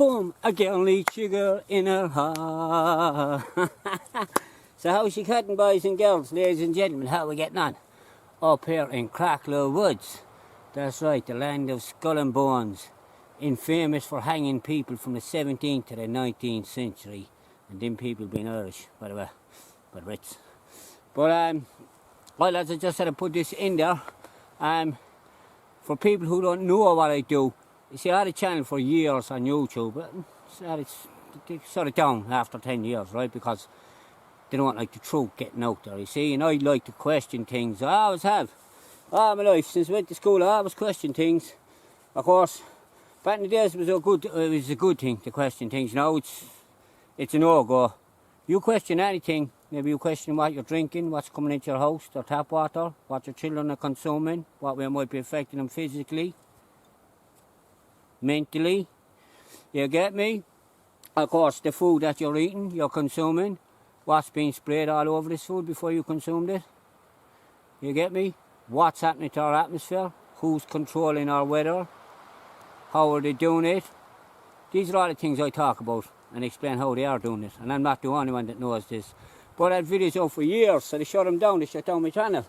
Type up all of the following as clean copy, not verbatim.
boom, a girl needs sugar in her heart. So how's she cutting, boys and girls, ladies and gentlemen? How are we getting on? Up here in Cracklow Woods. That's right, the land of skull and bones. Infamous for hanging people from the 17th to the 19th century. And them people being Irish, by the way. But Brits. But, well, as I just said, I put this in there. For people who don't know what I do, you see, I had a channel for years on YouTube, but it's sort of down after 10 years, right? Because they don't like the truth getting out there, you see. And I like to question things. I always have. All my life, since I went to school, I always question things. Of course, back in the days, it was a good thing to question things. Now it's a no-go. You question anything. Maybe you question what you're drinking, what's coming into your house, their tap water, what your children are consuming, what way it might be affecting them physically, mentally. You get me? Of course, the food that you're eating, you're consuming, what's being sprayed all over this food before you consumed it. You get me? What's happening to our atmosphere, who's controlling our weather, how are they doing it. These are all the things I talk about and explain how they are doing it. And I'm not the only one that knows this. But I had videos out for years, so they shut them down, they shut down my channel.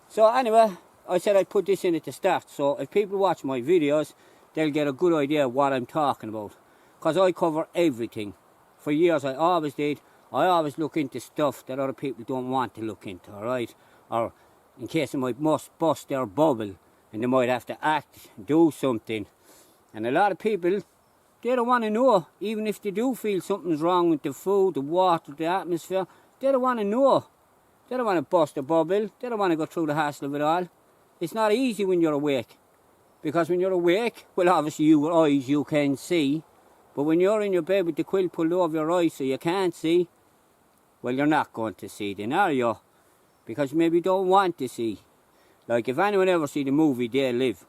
So anyway, I said I'd put this in at the start, so if people watch my videos, they'll get a good idea of what I'm talking about. Because I cover everything. For years I always did. I always look into stuff that other people don't want to look into, alright? Or in case they might bust their bubble, and they might have to act, do something. And a lot of people, they don't want to know, even if they do feel something's wrong with the food, the water, the atmosphere. They don't want to know. They don't want to bust a bubble. They don't want to go through the hassle of it all. It's not easy when you're awake. Because when you're awake, well, obviously your eyes you can see. But when you're in your bed with the quilt pulled over your eyes so you can't see, well, you're not going to see then, are you? Because maybe you don't want to see. Like, if anyone ever see the movie They Live,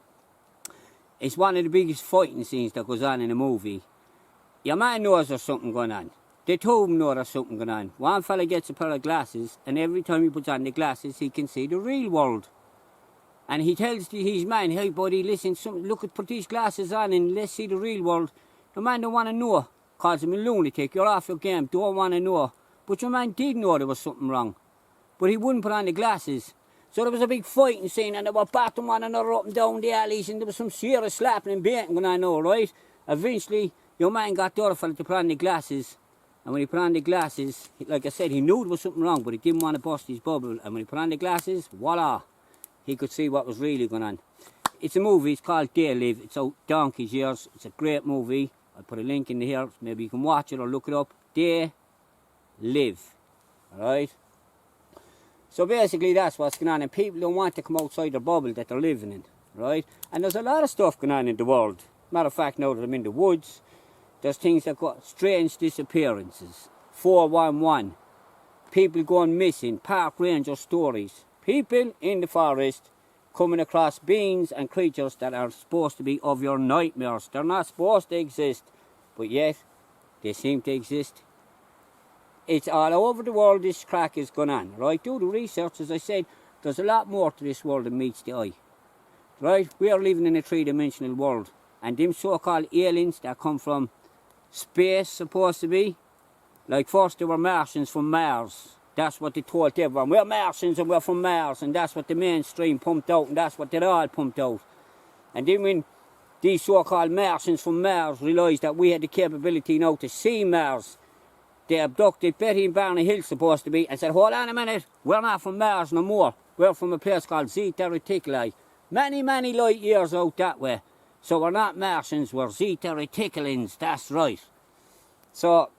it's one of the biggest fighting scenes that goes on in a movie. Your man knows there's something going on. The two of them know there's something going on. One fella gets a pair of glasses, and every time he puts on the glasses, he can see the real world. And he tells his man, hey buddy, listen, put these glasses on and let's see the real world. The man don't want to know. Calls him a lunatic, you're off your game, don't want to know. But your man did know there was something wrong. But he wouldn't put on the glasses. So there was a big fighting scene, and they were batting one another up and down the alleys, and there was some serious slapping and baiting going on now, right? Eventually, your man got the other fella to put on the glasses. And when he put on the glasses, like I said, he knew there was something wrong, but he didn't want to bust his bubble. And when he put on the glasses, voila, he could see what was really going on. It's a movie, it's called They Live. It's out donkey's years. It's a great movie. I'll put a link in here. Maybe you can watch it or look it up. They Live. Alright? So basically that's what's going on. And people don't want to come outside their bubble that they're living in. Right? And there's a lot of stuff going on in the world. Matter of fact, now that I'm in the woods, there's things that got strange disappearances. 411. People going missing. Park ranger stories. People in the forest coming across beings and creatures that are supposed to be of your nightmares. They're not supposed to exist, but yet they seem to exist. It's all over the world this crack is going on, right? Do the research, as I said, there's a lot more to this world than meets the eye. Right? We are living in a three-dimensional world, and them so-called aliens that come from space, supposed to be, like first they were Martians from Mars. That's what they told everyone. We're Martians and we're from Mars, and that's what the mainstream pumped out, and that's what they all pumped out. And then when these so-called Martians from Mars realised that we had the capability now to see Mars, they abducted Betty and Barney Hill, supposed to be, and said, hold on a minute, we're not from Mars no more. We're from a place called Zeta Reticuli. Many, many light years out that way. So we're not Martians, we're Zeta Reticulans, that's right. So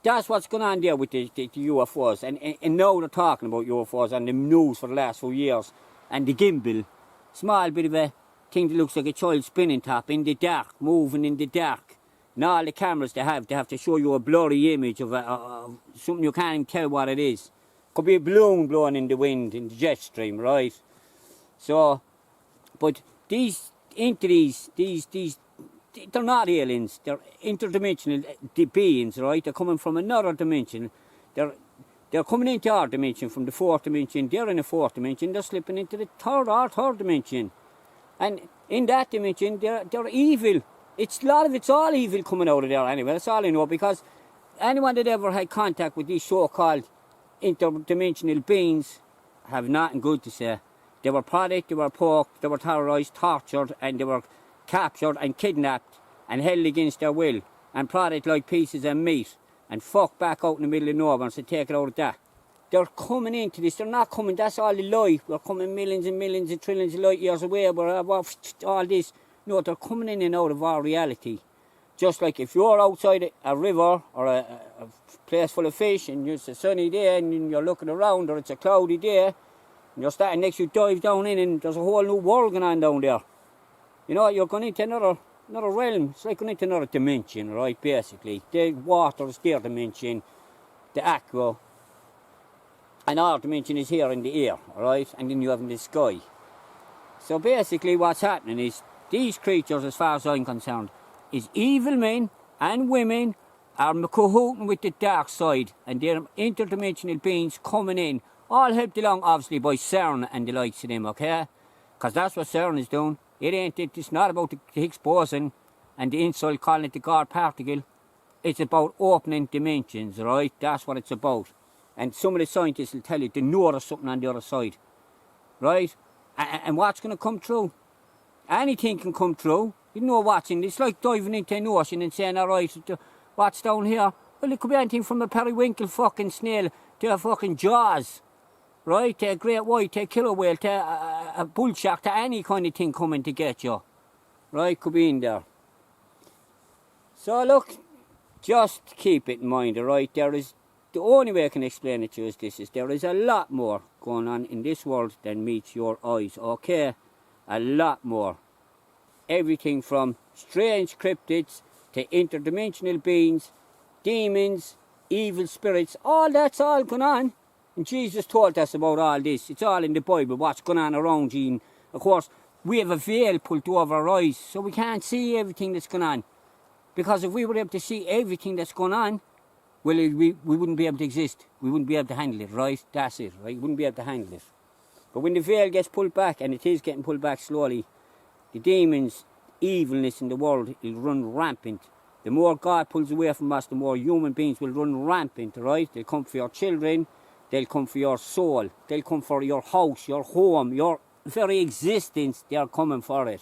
that's what's going on there with the UFOs. And now they're talking about UFOs on the news for the last few years. And the gimbal, small bit of a thing that looks like a child's spinning top in the dark, moving in the dark. And all the cameras they have to show you a blurry image of something you can't even tell what it is. Could be a balloon blowing in the wind, in the jet stream, right? So, but these entities, they're not aliens, they're interdimensional beings, right? They're coming from another dimension. They're coming into our dimension from the fourth dimension. They're in the fourth dimension, they're slipping into the third dimension. And in that dimension, they're evil. It's a lot of it's all evil coming out of there anyway. That's all I know, because anyone that ever had contact with these so-called interdimensional beings have nothing good to say. They were prodded, they were poked, they were terrorised, tortured, and they were captured and kidnapped and held against their will and prodded like pieces of meat and fucked back out in the middle of nowhere and said, take it out of that. They're coming into this. They're not coming. That's all the lie. We're coming millions and millions and trillions of light years away. We're all this. No, they're coming in and out of our reality. Just like if you're outside a river or a place full of fish and it's a sunny day and you're looking around, or it's a cloudy day and you're starting next, you dive down in and there's a whole new world going on down there. You know, you're going into another realm. It's like going into another dimension, right, basically. The water is their dimension, the aqua. And our dimension is here in the air, alright? And then you have in the sky. So basically what's happening is these creatures, as far as I'm concerned, is evil men and women are cahooting with the dark side, and they're interdimensional beings coming in, all helped along obviously by CERN and the likes of them, okay? Because that's what CERN is doing. It's not about the Higgs boson and the insult calling it the God particle. It's about opening dimensions, right? That's what it's about. And some of the scientists will tell you they know there's something on the other side, right? And what's going to come true? Anything can come true. You know what's in this. It's like diving into an ocean and saying, all right, what's down here? Well, it could be anything from a periwinkle fucking snail to a fucking jaws, right? To a great white, to a killer whale, to a bull shark, to any kind of thing coming to get you, right? Could be in there. So look, just keep it in mind, all right? The only way I can explain it to you is this, is there is a lot more going on in this world than meets your eyes, okay? A lot more. Everything from strange cryptids to interdimensional beings, demons, evil spirits, all that's all going on. And Jesus told us about all this. It's all in the Bible, what's going on around you. And of course, we have a veil pulled over our eyes, so we can't see everything that's going on. Because if we were able to see everything that's going on, well, we wouldn't be able to exist. We wouldn't be able to handle it, right? That's it, right? We wouldn't be able to handle it. But when the veil gets pulled back, and it is getting pulled back slowly, the demons, evilness in the world will run rampant. The more God pulls away from us, the more human beings will run rampant, right? They'll come for your children, they'll come for your soul, they'll come for your house, your home, your very existence, they're coming for it.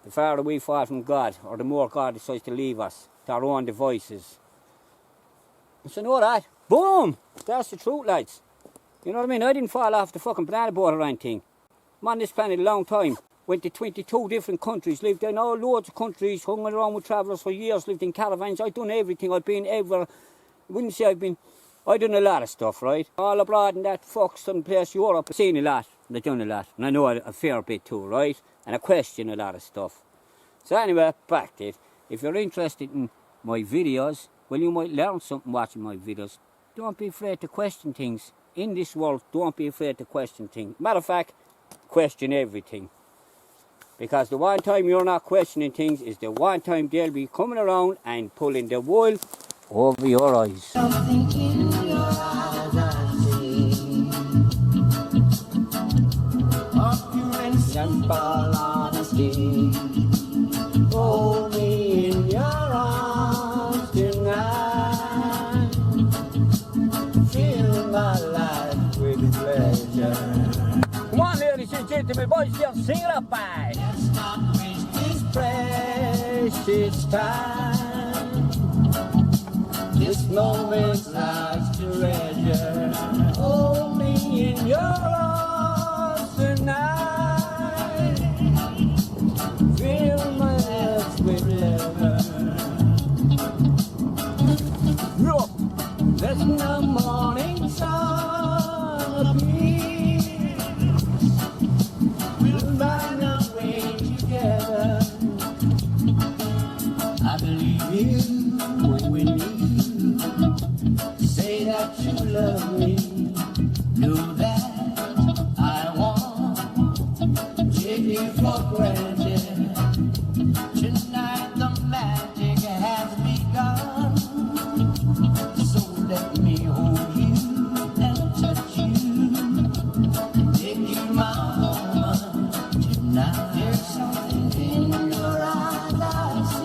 The farther we fall from God, or the more God decides to leave us to our own devices. So know that. Boom! That's the truth, lads. You know what I mean? I didn't fall off the fucking banana boat or anything. I'm on this planet a long time. Went to 22 different countries, lived in all loads of countries, hung around with travellers for years, lived in caravans. I've done everything. I've been ever. I wouldn't say I've done a lot of stuff, right? All abroad in that some place Europe. I've seen a lot, and I've done a lot. And I know a fair bit too, right? And I question a lot of stuff. So anyway, back to it. If you're interested in my videos, well, you might learn something watching my videos. Don't be afraid to question things. In this world, don't be afraid to question things. Matter of fact, question everything. Because the one time you're not questioning things is the one time they'll be coming around and pulling the wool over your eyes. Something in your eyes I see. Of pure and simple honesty. Hold me in your arms tonight. Fill my life with pleasure. Come on, ladies and gentlemen, boys, just sing it up, bye. Let's not waste this precious time. This moment's life's treasure. Hold me in your arms tonight. Fill my life with pleasure. Look, there's no morning sun appear. We'll find our way together. I believe you when we need you. Say that you love me. Know that I won't take you for granted. Tonight the magic has begun. So let me hold you and touch you. Make you my woman tonight. There's something in your eyes I see.